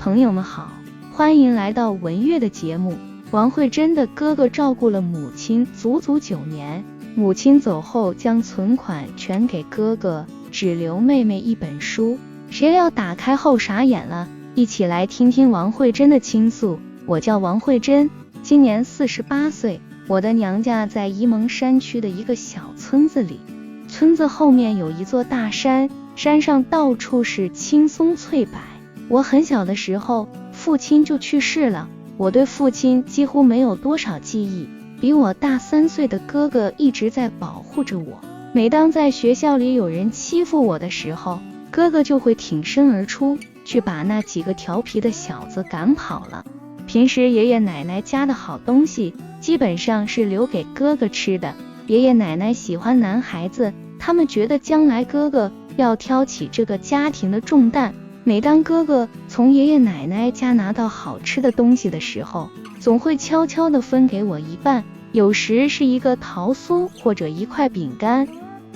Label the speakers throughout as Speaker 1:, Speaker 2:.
Speaker 1: 朋友们好，欢迎来到文月的节目。王慧珍的哥哥照顾了母亲足足9年，母亲走后将存款全给哥哥，只留妹妹一本书。谁料打开后傻眼了，一起来听听王慧珍的倾诉。我叫王慧珍，今年48岁，我的娘家在沂蒙山区的一个小村子里，村子后面有一座大山，山上到处是青松翠柏。我很小的时候，父亲就去世了，我对父亲几乎没有多少记忆。比我大3岁的哥哥一直在保护着我，每当在学校里有人欺负我的时候，哥哥就会挺身而出，去把那几个调皮的小子赶跑了。平时爷爷奶奶家的好东西基本上是留给哥哥吃的，爷爷奶奶喜欢男孩子，他们觉得将来哥哥要挑起这个家庭的重担。每当哥哥从爷爷奶奶家拿到好吃的东西的时候，总会悄悄地分给我一半，有时是一个桃酥，或者一块饼干，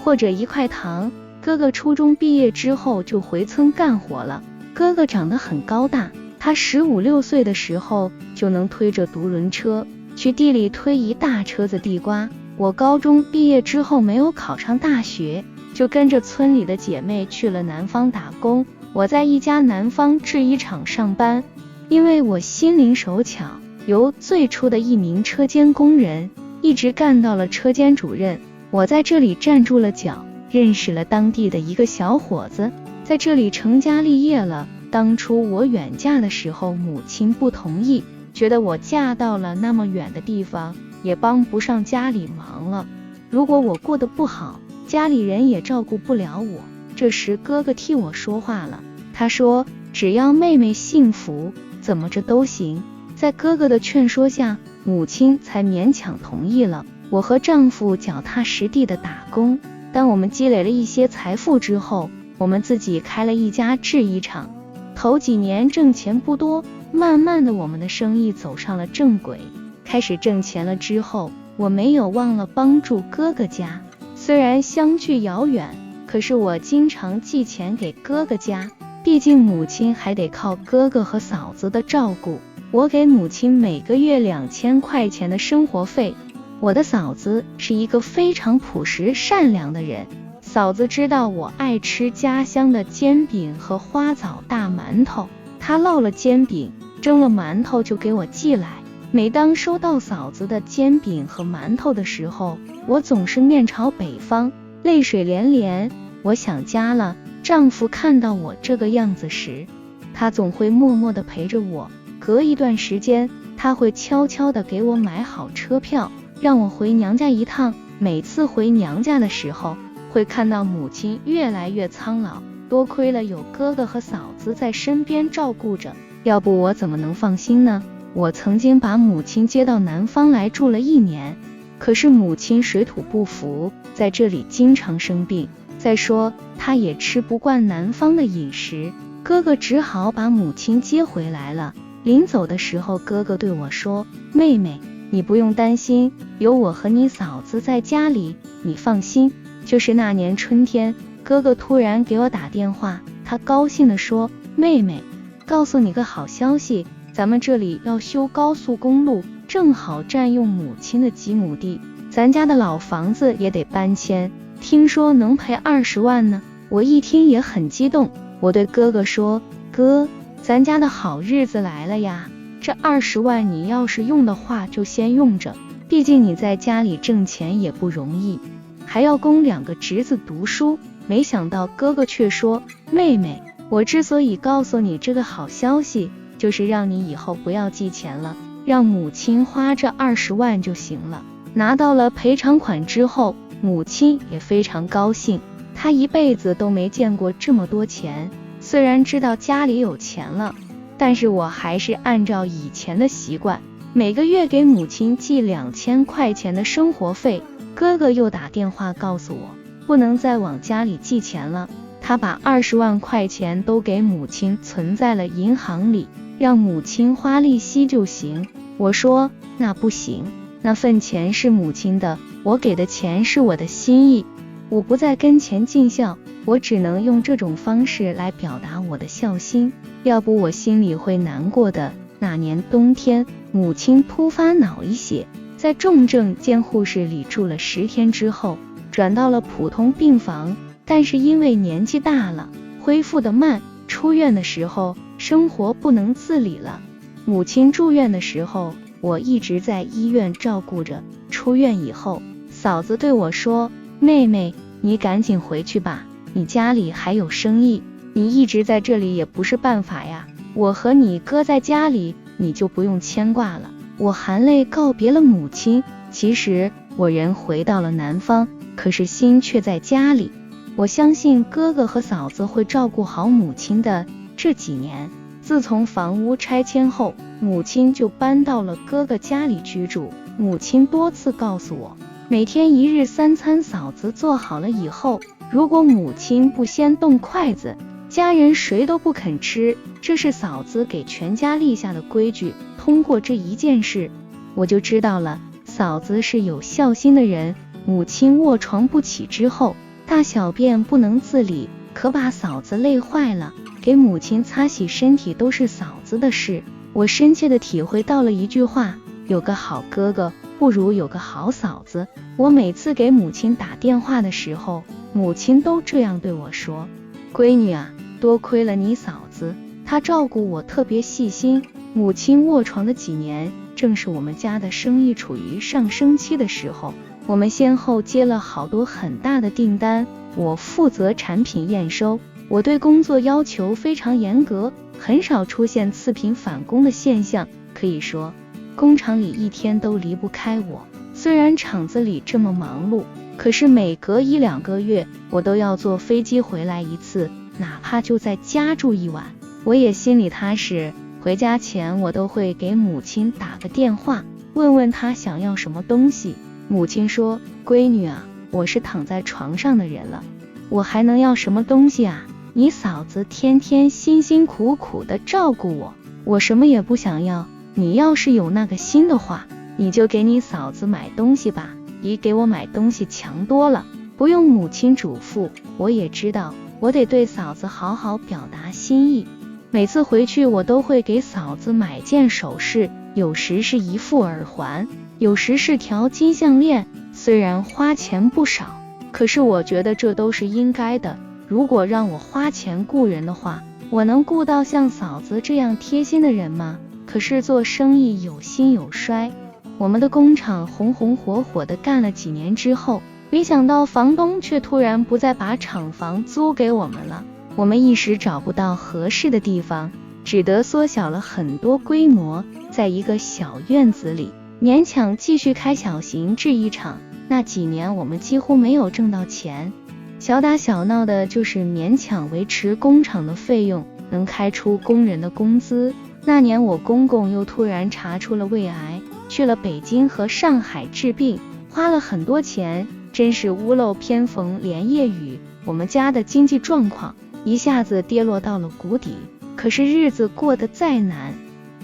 Speaker 1: 或者一块糖。哥哥初中毕业之后就回村干活了。哥哥长得很高大，他15、16岁的时候就能推着独轮车去地里推一大车子地瓜。我高中毕业之后没有考上大学，就跟着村里的姐妹去了南方打工。我在一家南方制衣厂上班，因为我心灵手巧，由最初的一名车间工人一直干到了车间主任。我在这里站住了脚，认识了当地的一个小伙子，在这里成家立业了。当初我远嫁的时候，母亲不同意，觉得我嫁到了那么远的地方，也帮不上家里忙了。如果我过得不好，家里人也照顾不了我。这时哥哥替我说话了，他说只要妹妹幸福，怎么着都行。在哥哥的劝说下，母亲才勉强同意了。我和丈夫脚踏实地的打工，当我们积累了一些财富之后，我们自己开了一家制衣厂。头几年挣钱不多，慢慢的我们的生意走上了正轨，开始挣钱了之后，我没有忘了帮助哥哥家。虽然相距遥远，可是我经常寄钱给哥哥家，毕竟母亲还得靠哥哥和嫂子的照顾。我给母亲每个月2000块钱的生活费。我的嫂子是一个非常朴实善良的人，嫂子知道我爱吃家乡的煎饼和花枣大馒头，她烙了煎饼，蒸了馒头就给我寄来。每当收到嫂子的煎饼和馒头的时候，我总是面朝北方，泪水连连。我想家了。丈夫看到我这个样子时，他总会默默地陪着我。隔一段时间，他会悄悄地给我买好车票，让我回娘家一趟。每次回娘家的时候，会看到母亲越来越苍老，多亏了有哥哥和嫂子在身边照顾着，要不我怎么能放心呢？我曾经把母亲接到南方来住了1年，可是母亲水土不服，在这里经常生病。再说他也吃不惯南方的饮食，哥哥只好把母亲接回来了。临走的时候，哥哥对我说，妹妹，你不用担心，有我和你嫂子在家里，你放心。就是那年春天，哥哥突然给我打电话，他高兴地说，妹妹，告诉你个好消息，咱们这里要修高速公路，正好占用母亲的几亩地，咱家的老房子也得搬迁，听说能赔20万呢。我一听也很激动，我对哥哥说，哥，咱家的好日子来了呀，这20万你要是用的话就先用着，毕竟你在家里挣钱也不容易，还要供2个侄子读书。没想到哥哥却说，妹妹，我之所以告诉你这个好消息，就是让你以后不要寄钱了，让母亲花这20万就行了。拿到了赔偿款之后，母亲也非常高兴，她一辈子都没见过这么多钱。虽然知道家里有钱了，但是我还是按照以前的习惯，每个月给母亲寄2000块钱的生活费。哥哥又打电话告诉我，不能再往家里寄钱了，他把20万块钱都给母亲存在了银行里，让母亲花利息就行。我说，那不行，那份钱是母亲的，我给的钱是我的心意。我不在跟前尽孝，我只能用这种方式来表达我的孝心，要不我心里会难过的。那年冬天，母亲突发脑溢血，在重症监护室里住了10天之后，转到了普通病房，但是因为年纪大了，恢复得慢，出院的时候生活不能自理了。母亲住院的时候，我一直在医院照顾着。出院以后，嫂子对我说，妹妹，你赶紧回去吧，你家里还有生意，你一直在这里也不是办法呀，我和你哥在家里，你就不用牵挂了。我含泪告别了母亲，其实我人回到了南方，可是心却在家里。我相信哥哥和嫂子会照顾好母亲的。这几年，自从房屋拆迁后，母亲就搬到了哥哥家里居住。母亲多次告诉我，每天1日3餐嫂子做好了以后，如果母亲不先动筷子，家人谁都不肯吃，这是嫂子给全家立下的规矩。通过这一件事，我就知道了，嫂子是有孝心的人。母亲卧床不起之后，大小便不能自理，可把嫂子累坏了，给母亲擦洗身体都是嫂子的事。我深切地体会到了一句话，有个好哥哥不如有个好嫂子。我每次给母亲打电话的时候，母亲都这样对我说，闺女啊，多亏了你嫂子，她照顾我特别细心。母亲卧床的几年，正是我们家的生意处于上升期的时候，我们先后接了好多很大的订单，我负责产品验收，我对工作要求非常严格，很少出现次品返工的现象，可以说工厂里一天都离不开我。虽然厂子里这么忙碌，可是每隔1-2个月我都要坐飞机回来一次，哪怕就在家住一晚，我也心里踏实。回家前我都会给母亲打个电话，问问她想要什么东西。母亲说，闺女啊，我是躺在床上的人了，我还能要什么东西啊？你嫂子天天辛辛苦苦的照顾我，我什么也不想要。你要是有那个心的话，你就给你嫂子买东西吧，比给我买东西强多了。不用母亲嘱咐，我也知道我得对嫂子好好表达心意。每次回去我都会给嫂子买件首饰，有时是一副耳环，有时是条金项链。虽然花钱不少，可是我觉得这都是应该的。如果让我花钱雇人的话，我能雇到像嫂子这样贴心的人吗？可是做生意有兴有衰，我们的工厂红红火火的干了几年之后，没想到房东却突然不再把厂房租给我们了。我们一时找不到合适的地方，只得缩小了很多规模，在一个小院子里勉强继续开小型制衣厂。那几年我们几乎没有挣到钱，小打小闹的就是勉强维持工厂的费用，能开出工人的工资。那年我公公又突然查出了胃癌，去了北京和上海治病，花了很多钱，真是屋漏偏逢连夜雨。我们家的经济状况一下子跌落到了谷底，可是日子过得再难，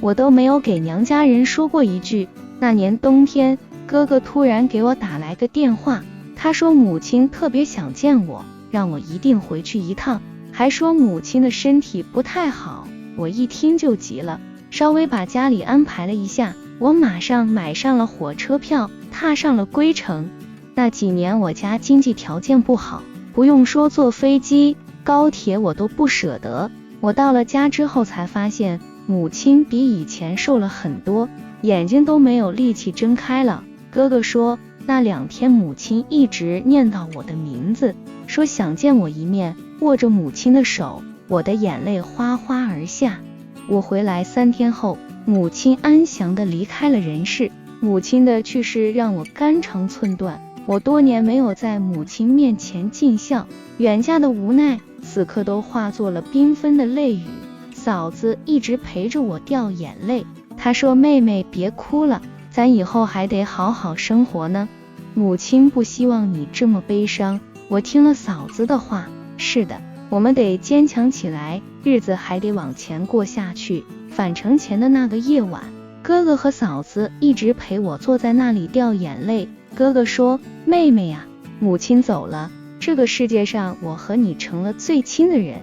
Speaker 1: 我都没有给娘家人说过一句。那年冬天，哥哥突然给我打来个电话，他说母亲特别想见我，让我一定回去一趟，还说母亲的身体不太好。我一听就急了，稍微把家里安排了一下，我马上买上了火车票，踏上了归程。那几年我家经济条件不好，不用说坐飞机、高铁我都不舍得。我到了家之后才发现，母亲比以前瘦了很多，眼睛都没有力气睁开了。哥哥说，那2天母亲一直念叨我的名字，说想见我一面，握着母亲的手，我的眼泪哗哗而下。我回来3天后，母亲安详地离开了人世。母亲的去世让我肝肠寸断，我多年没有在母亲面前尽孝，远嫁的无奈此刻都化作了缤纷的泪雨。嫂子一直陪着我掉眼泪，她说，妹妹别哭了，咱以后还得好好生活呢，母亲不希望你这么悲伤。我听了嫂子的话，是的，我们得坚强起来，日子还得往前过下去。返程前的那个夜晚，哥哥和嫂子一直陪我坐在那里掉眼泪。哥哥说，妹妹呀，母亲走了，这个世界上我和你成了最亲的人，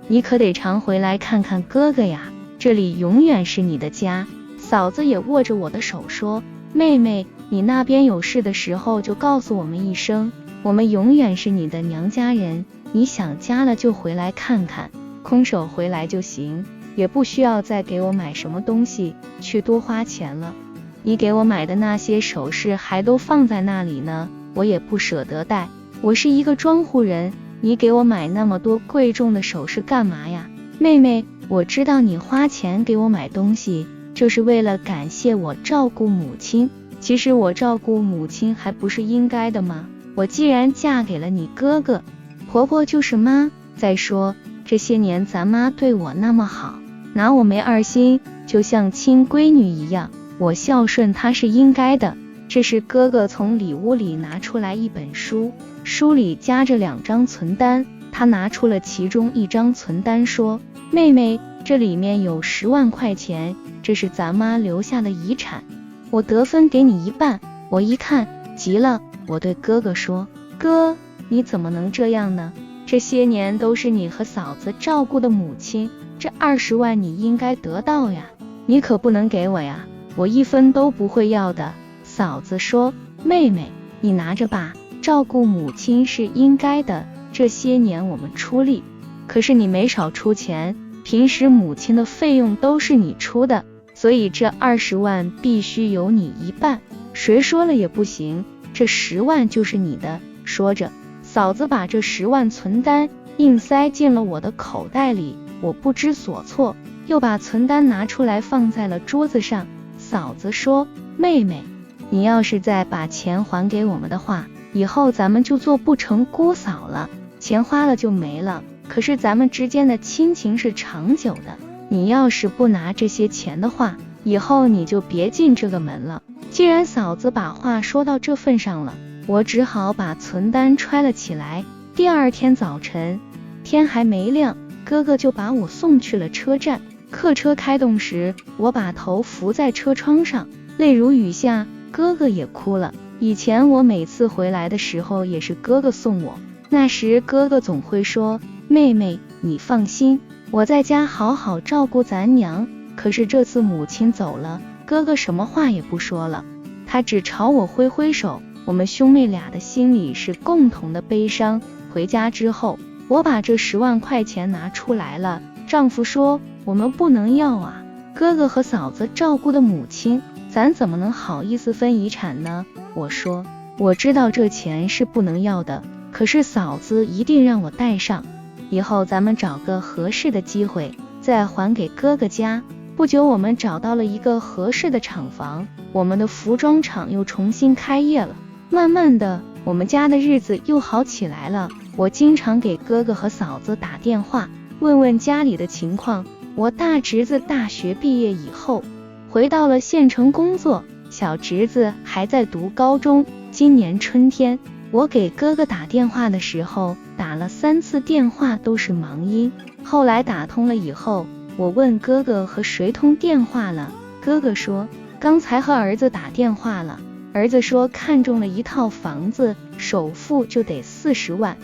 Speaker 1: 你可得常回来看看哥哥呀，这里永远是你的家。嫂子也握着我的手说，妹妹，你那边有事的时候就告诉我们一声，我们永远是你的娘家人，你想家了就回来看看，空手回来就行，也不需要再给我买什么东西去多花钱了。你给我买的那些首饰还都放在那里呢，我也不舍得带，我是一个庄户人，你给我买那么多贵重的首饰干嘛呀？妹妹，我知道你花钱给我买东西就是为了感谢我照顾母亲，其实我照顾母亲还不是应该的吗？我既然嫁给了你哥哥，婆婆就是妈，再说这些年咱妈对我那么好，拿我没二心，就像亲闺女一样，我孝顺她是应该的。这是哥哥从里屋里拿出来一本书，书里夹着2张存单，他拿出了其中一张存单说，妹妹，这里面有10万块钱，这是咱妈留下的遗产，我得分给你一半。我一看急了，我对哥哥说，哥，你怎么能这样呢？这些年都是你和嫂子照顾的母亲，这20万你应该得到呀，你可不能给我呀，我1分都不会要的。嫂子说，妹妹，你拿着吧，照顾母亲是应该的，这些年我们出力，可是你没少出钱，平时母亲的费用都是你出的，所以这20万必须有你一半，谁说了也不行，这10万就是你的。说着，嫂子把这10万存单硬塞进了我的口袋里，我不知所措，又把存单拿出来放在了桌子上。嫂子说，妹妹，你要是再把钱还给我们的话，以后咱们就做不成姑嫂了，钱花了就没了，可是咱们之间的亲情是长久的，你要是不拿这些钱的话，以后你就别进这个门了。既然嫂子把话说到这份上了，我只好把存单揣了起来。第2天早晨，天还没亮，哥哥就把我送去了车站。客车开动时，我把头伏在车窗上，泪如雨下，哥哥也哭了。以前我每次回来的时候也是哥哥送我，那时哥哥总会说，妹妹，你放心，我在家好好照顾咱娘。可是这次母亲走了，哥哥什么话也不说了，他只朝我挥挥手。我们兄妹俩的心里是共同的悲伤。回家之后，我把这10万块钱拿出来了，丈夫说，我们不能要啊，哥哥和嫂子照顾的母亲，咱怎么能好意思分遗产呢？我说，我知道这钱是不能要的，可是嫂子一定让我带上，以后咱们找个合适的机会再还给哥哥家。不久我们找到了一个合适的厂房，我们的服装厂又重新开业了。慢慢的，我们家的日子又好起来了。我经常给哥哥和嫂子打电话，问问家里的情况。我大侄子大学毕业以后回到了县城工作，小侄子还在读高中。今年春天，我给哥哥打电话的时候，打了3次电话都是忙音。后来打通了以后，我问哥哥和谁通电话了，哥哥说刚才和儿子打电话了，儿子说看中了一套房子，首付就得40万。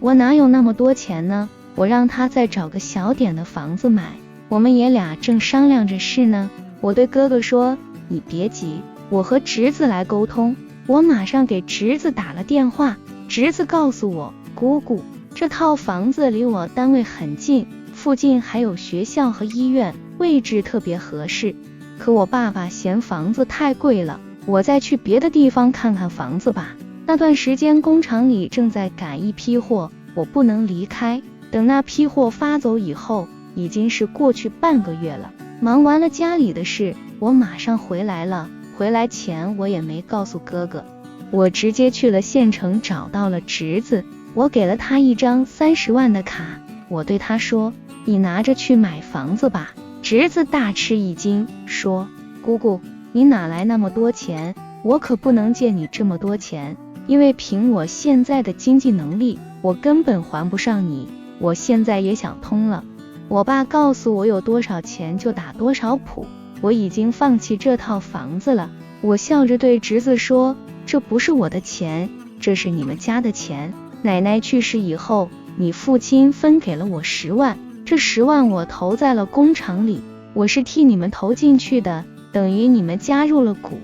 Speaker 1: 我哪有那么多钱呢？我让他再找个小点的房子买。我们爷俩正商量着事呢，我对哥哥说，你别急，我和侄子来沟通。我马上给侄子打了电话，侄子告诉我，姑姑，这套房子离我单位很近，附近还有学校和医院，位置特别合适。可我爸爸嫌房子太贵了，我再去别的地方看看房子吧。那段时间工厂里正在赶一批货，我不能离开。等那批货发走以后，已经是过去半个月了。忙完了家里的事，我马上回来了。回来前我也没告诉哥哥，我直接去了县城找到了侄子，我给了他一张30万的卡，我对他说，你拿着去买房子吧。侄子大吃一惊，说，姑姑，你哪来那么多钱？我可不能借你这么多钱，因为凭我现在的经济能力，我根本还不上你。我现在也想通了，我爸告诉我有多少钱就打多少谱，我已经放弃这套房子了。我笑着对侄子说，这不是我的钱，这是你们家的钱，奶奶去世以后，你父亲分给了我10万，这10万我投在了工厂里，我是替你们投进去的，等于你们加入了股。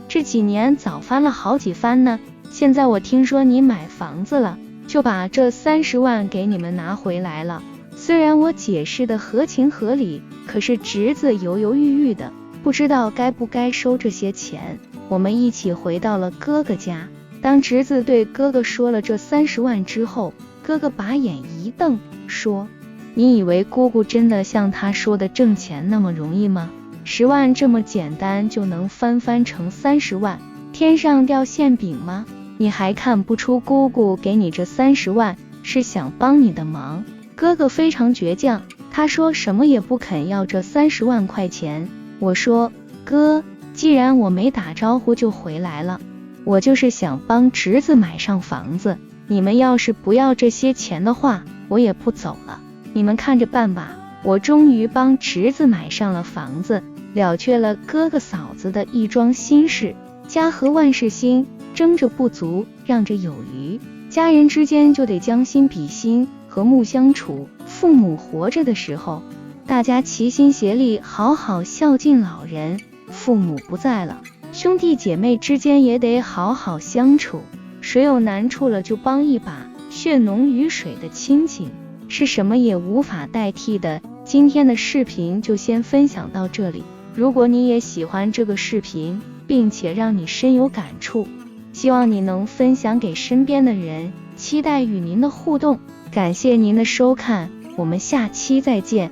Speaker 1: 这几年早翻了好几番呢，现在我听说你买房子了，就把这30万给你们拿回来了。虽然我解释的合情合理，可是侄子犹犹豫豫的，不知道该不该收这些钱。我们一起回到了哥哥家，当侄子对哥哥说了这30万之后，哥哥把眼一瞪，说：你以为姑姑真的像他说的挣钱那么容易吗？10万这么简单就能翻成30万，天上掉馅饼吗？你还看不出姑姑给你这30万是想帮你的忙？哥哥非常倔强，他说什么也不肯要这30万块钱。我说：哥，既然我没打招呼就回来了，我就是想帮侄子买上房子，你们要是不要这些钱的话，我也不走了，你们看着办吧。我终于帮侄子买上了房子，了却了哥哥嫂子的一桩心事。家和万事兴，争着不足，让着有余，家人之间就得将心比心，和睦相处。父母活着的时候，大家齐心协力，好好孝敬老人；父母不在了，兄弟姐妹之间也得好好相处，谁有难处了就帮一把，血浓于水的亲情是什么也无法代替的。今天的视频就先分享到这里，如果你也喜欢这个视频，并且让你深有感触，希望你能分享给身边的人，期待与您的互动。感谢您的收看，我们下期再见。